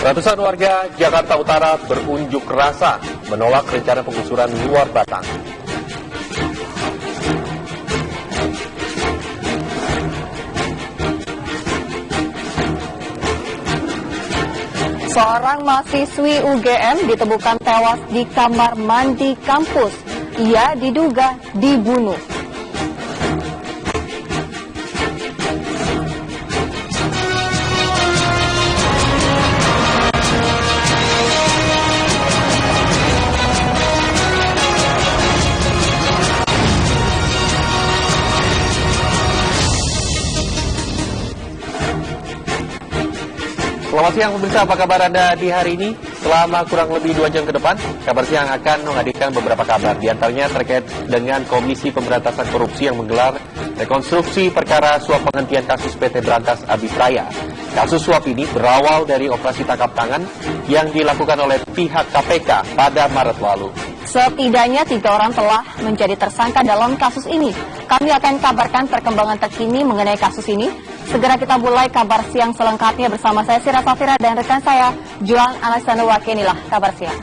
Ratusan warga Jakarta Utara berunjuk rasa menolak rencana penggusuran luar Batang. Seorang mahasiswi UGM ditemukan tewas di kamar mandi kampus. Ia diduga dibunuh. Selamat siang pemirsa, apa kabar Anda di hari ini? Selama kurang lebih 2 jam ke depan, Kabar Siang akan menghadirkan beberapa kabar. Di antaranya terkait dengan Komisi Pemberantasan Korupsi yang menggelar rekonstruksi perkara suap penghentian kasus PT Berantas Abisraya. Kasus suap ini berawal dari operasi tangkap tangan yang dilakukan oleh pihak KPK pada Maret lalu. Setidaknya 3 orang telah menjadi tersangka dalam kasus ini. Kami akan kabarkan perkembangan terkini mengenai kasus ini. Segera kita mulai Kabar Siang selengkapnya bersama saya Sira Safira dan rekan saya Juan Alexander Wake. Inilah Kabar Siang.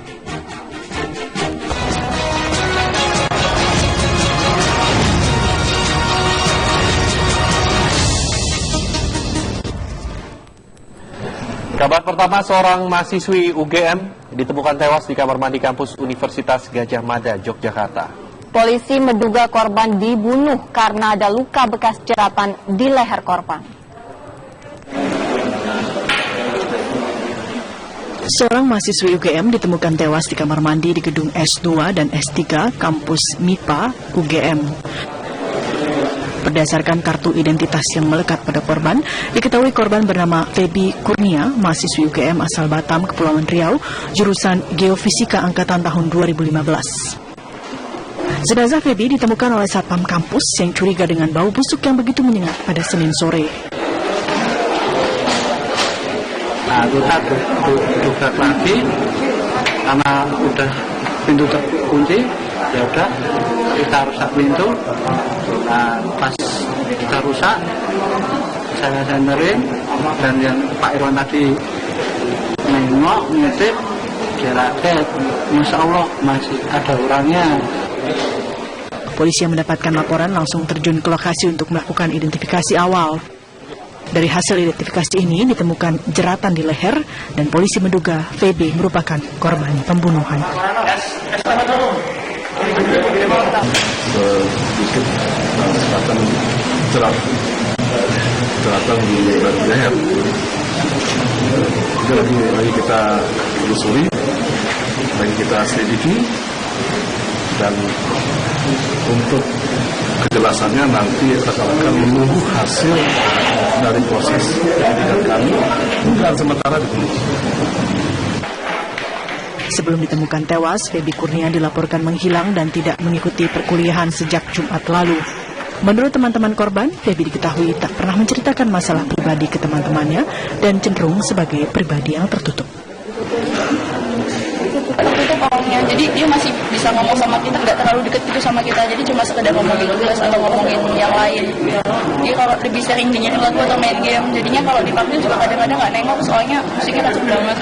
Kabar pertama, seorang mahasiswi UGM ditemukan tewas di kamar mandi kampus Universitas Gadjah Mada, Yogyakarta. Polisi menduga korban dibunuh karena ada luka bekas jeratan di leher korban. Seorang mahasiswi UGM ditemukan tewas di kamar mandi di gedung S2 dan S3 kampus MIPA UGM. Berdasarkan kartu identitas yang melekat pada korban, diketahui korban bernama Feby Kurnia, mahasiswi UGM asal Batam, Kepulauan Riau, jurusan Geofisika angkatan tahun 2015. Jenazah Feby ditemukan oleh satpam kampus yang curiga dengan bau busuk yang begitu menyengat pada Senin sore. Nah, kita buka lagi karena udah pintu terkunci, ya udah kita rusak pintu. Nah, pas kita rusak, saya senderin dan yang Pak Irwan tadi nengok, ngintip, dia kaget, Masya Allah masih ada orangnya. Polisi yang mendapatkan laporan langsung terjun ke lokasi untuk melakukan identifikasi awal. Dari hasil identifikasi ini ditemukan jeratan di leher dan polisi menduga VB merupakan korban pembunuhan. Jeratan di leher. Lagi kita telusuri, lagi kita selidiki, dan untuk kejelasannya nanti akan menunggu hasil dari proses penyidikan kami. Bukan sementara ditunggu. Sebelum ditemukan tewas, Feby Kurnia dilaporkan menghilang dan tidak mengikuti perkuliahan sejak Jumat lalu. Menurut teman-teman korban, Feby diketahui tak pernah menceritakan masalah pribadi ke teman-temannya dan cenderung sebagai pribadi yang tertutup. Jadi dia masih bisa ngomong sama kita, nggak terlalu deket gitu sama kita, jadi cuma sekedar ngomongin tugas atau ngomongin yang lain. Dia kalau lebih sering dengerin lagu atau main game, jadinya kalau dipanggil juga kadang-kadang nggak nengok, soalnya musiknya kenceng banget.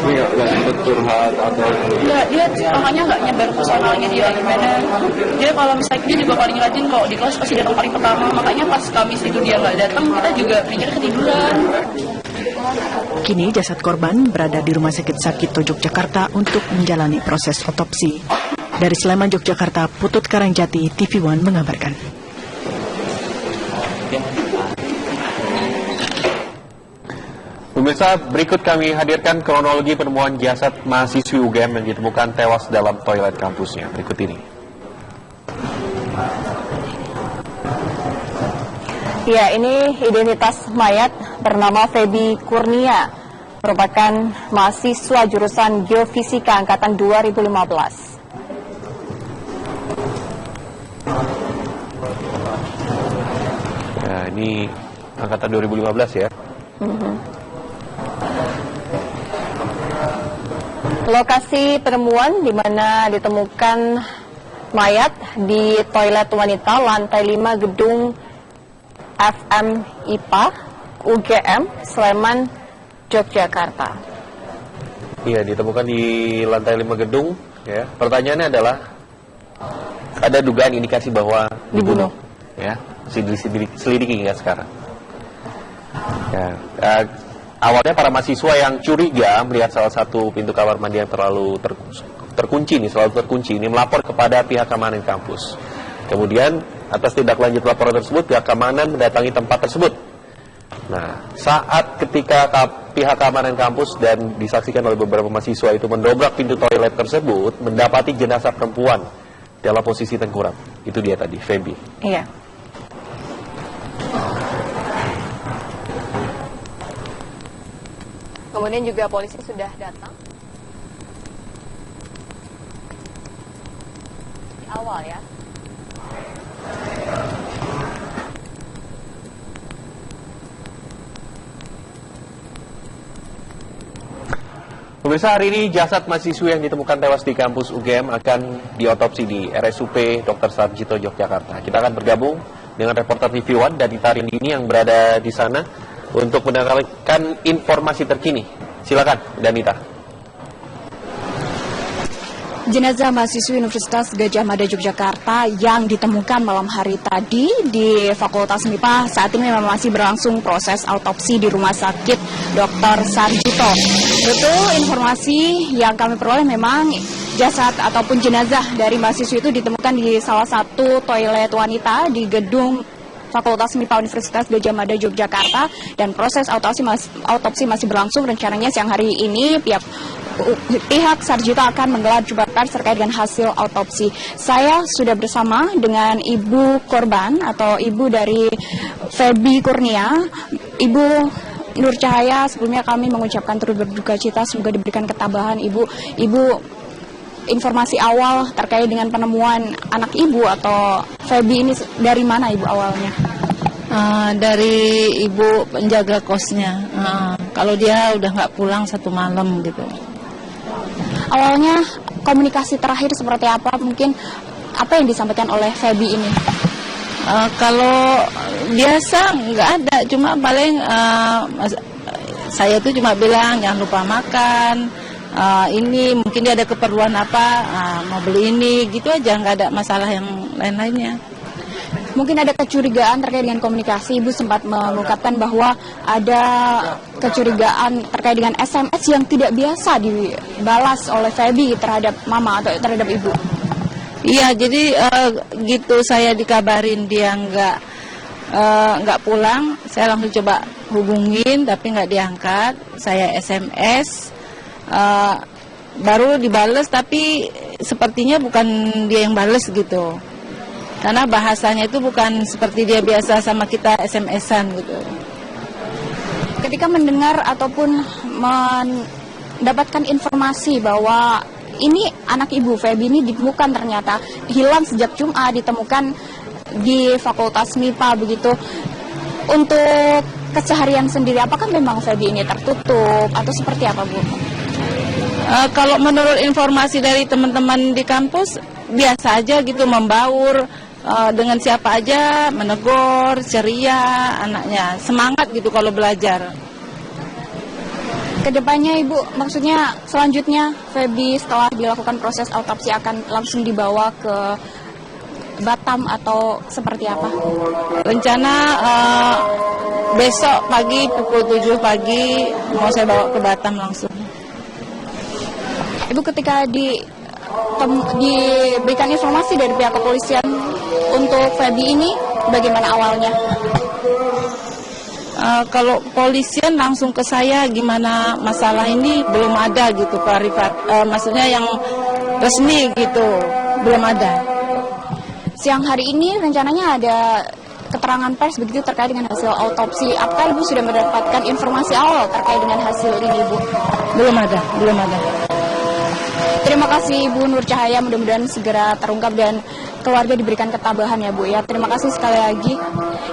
Nggak sempat curhat atau? Nggak, dia makanya nggak nyebar personalnya dia gimana. Dia kalau misalnya dia juga paling rajin, kalau di kelas pasti datang paling pertama, makanya pas Kamis itu dia nggak datang, kita juga mikir ketiduran. Kini jasad korban berada di Rumah Sakit Sarjito Yogyakarta untuk menjalani proses otopsi. Dari Sleman, Yogyakarta, Putut Karangjati, TV One mengabarkan. Pemirsa, berikut kami hadirkan kronologi penemuan jasad mahasiswi UGM yang ditemukan tewas dalam toilet kampusnya. Berikut ini. Ya, ini identitas mayat bernama Feby Kurnia, merupakan mahasiswa jurusan Geofisika angkatan 2015. Ya, ini angkatan 2015 ya. Lokasi penemuan di mana ditemukan mayat di toilet wanita lantai 5 gedung FM IPA UGM Sleman, Yogyakarta. Iya, ditemukan di lantai 5 gedung. Ya, pertanyaannya adalah ada dugaan indikasi bahwa dibunuh. Ya, masih diselidiki hingga sekarang. Ya, awalnya para mahasiswa yang curiga melihat salah satu pintu kamar mandi yang selalu terkunci ini melapor kepada pihak keamanan kampus. Kemudian atas tindak lanjut laporan tersebut, pihak keamanan mendatangi tempat tersebut. Nah, saat ketika pihak keamanan kampus dan disaksikan oleh beberapa mahasiswa itu mendobrak pintu toilet tersebut, mendapati jenazah perempuan dalam posisi tengkurap. Itu dia tadi, Feby. Iya. Kemudian juga polisi sudah datang. Di awal ya. Pemirsa, hari ini jasad mahasiswa yang ditemukan tewas di kampus UGM akan diotopsi di RSUP Dr. Sarjito, Yogyakarta. Kita akan bergabung dengan reporter TV One Danita Rindini yang berada di sana untuk mendengarkan informasi terkini. Silakan, Danita. Jenazah mahasiswi Universitas Gadjah Mada Yogyakarta yang ditemukan malam hari tadi di Fakultas MIPA saat ini memang masih berlangsung proses autopsi di Rumah Sakit Dr. Sarjito. Betul, informasi yang kami peroleh memang jasad ataupun jenazah dari mahasiswi itu ditemukan di salah satu toilet wanita di gedung Fakultas MIPA Universitas Gadjah Mada Yogyakarta, dan proses autopsi masih berlangsung. Rencananya siang hari ini pihak Sarjito akan menggelar jumpa pers terkait dengan hasil autopsi. Saya sudah bersama dengan ibu korban atau ibu dari Feby Kurnia, Ibu Nur Cahaya. Sebelumnya kami mengucapkan turut berduka cita, semoga diberikan ketabahan ibu. Ibu, informasi awal terkait dengan penemuan anak ibu atau Feby ini dari mana ibu awalnya? Dari ibu penjaga kosnya. Kalau dia udah nggak pulang 1 malam gitu. Awalnya komunikasi terakhir seperti apa? Mungkin apa yang disampaikan oleh Feby ini? Kalau biasa nggak ada, cuma paling saya tuh cuma bilang jangan lupa makan. Ini mungkin dia ada keperluan apa, mau beli ini, gitu aja, nggak ada masalah yang lain-lainnya. Mungkin ada kecurigaan terkait dengan komunikasi. Ibu sempat mengungkapkan bahwa ada kecurigaan terkait dengan SMS yang tidak biasa dibalas oleh Feby terhadap mama atau terhadap ibu. Iya, jadi gitu saya dikabarin dia nggak pulang, saya langsung coba hubungin tapi nggak diangkat. Saya SMS, baru dibales tapi sepertinya bukan dia yang bales gitu. Karena bahasanya itu bukan seperti dia biasa sama kita SMS-an gitu. Ketika mendengar ataupun mendapatkan informasi bahwa ini anak ibu Feby ini ditemukan ternyata hilang sejak Jumat, ditemukan di Fakultas MIPA begitu. Untuk keseharian sendiri, apakah memang Feby ini tertutup atau seperti apa, Bu? Kalau menurut informasi dari teman-teman di kampus, biasa aja gitu, membaur. Dengan siapa aja, menegur, ceria, anaknya semangat gitu kalau belajar. Kedepannya Ibu, maksudnya selanjutnya Feby setelah dilakukan proses autopsi akan langsung dibawa ke Batam atau seperti apa? Rencana besok pagi pukul 7 pagi mau saya bawa ke Batam langsung. Ibu, ketika diberikan informasi dari pihak kepolisian untuk Feby ini, bagaimana awalnya? Kalau polisian langsung ke saya, gimana masalah ini belum ada gitu, Pak Rifat. Maksudnya yang resmi gitu, belum ada. Siang hari ini rencananya ada keterangan pers begitu terkait dengan hasil autopsi. Apakah Ibu sudah mendapatkan informasi awal terkait dengan hasil ini, Bu? Belum ada. Terima kasih Ibu Nur Cahaya, mudah-mudahan segera terungkap dan keluarga diberikan ketabahan ya Bu ya. Terima kasih sekali lagi.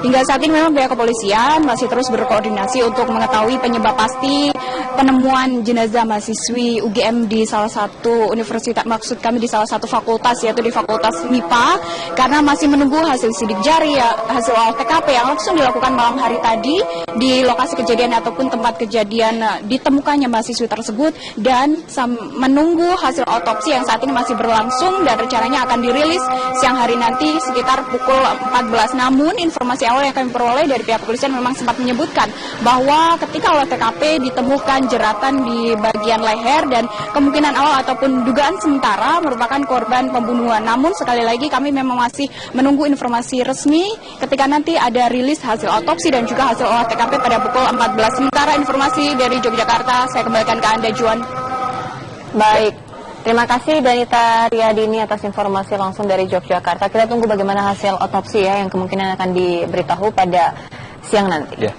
Hingga saat ini memang pihak kepolisian masih terus berkoordinasi untuk mengetahui penyebab pasti penemuan jenazah mahasiswi UGM di salah satu universitas, maksud kami di salah satu fakultas, yaitu di Fakultas MIPA, karena masih menunggu hasil sidik jari, hasil olah TKP yang langsung dilakukan malam hari tadi di lokasi kejadian ataupun tempat kejadian ditemukannya mahasiswi tersebut, dan menunggu hasil otopsi yang saat ini masih berlangsung dan rencananya akan dirilis siang hari nanti sekitar pukul 14. Namun informasi awal yang kami peroleh dari pihak kepolisian memang sempat menyebutkan bahwa ketika olah TKP ditemukan jeratan di bagian leher dan kemungkinan awal ataupun dugaan sementara merupakan korban pembunuhan. Namun sekali lagi kami memang masih menunggu informasi resmi ketika nanti ada rilis hasil otopsi dan juga hasil olah TKP pada pukul 14. Sementara informasi dari Yogyakarta saya kembalikan ke Anda, Juan. Baik, terima kasih Danita Riyadini atas informasi langsung dari Yogyakarta. Kita tunggu bagaimana hasil otopsi ya yang kemungkinan akan diberitahu pada siang nanti. Ya.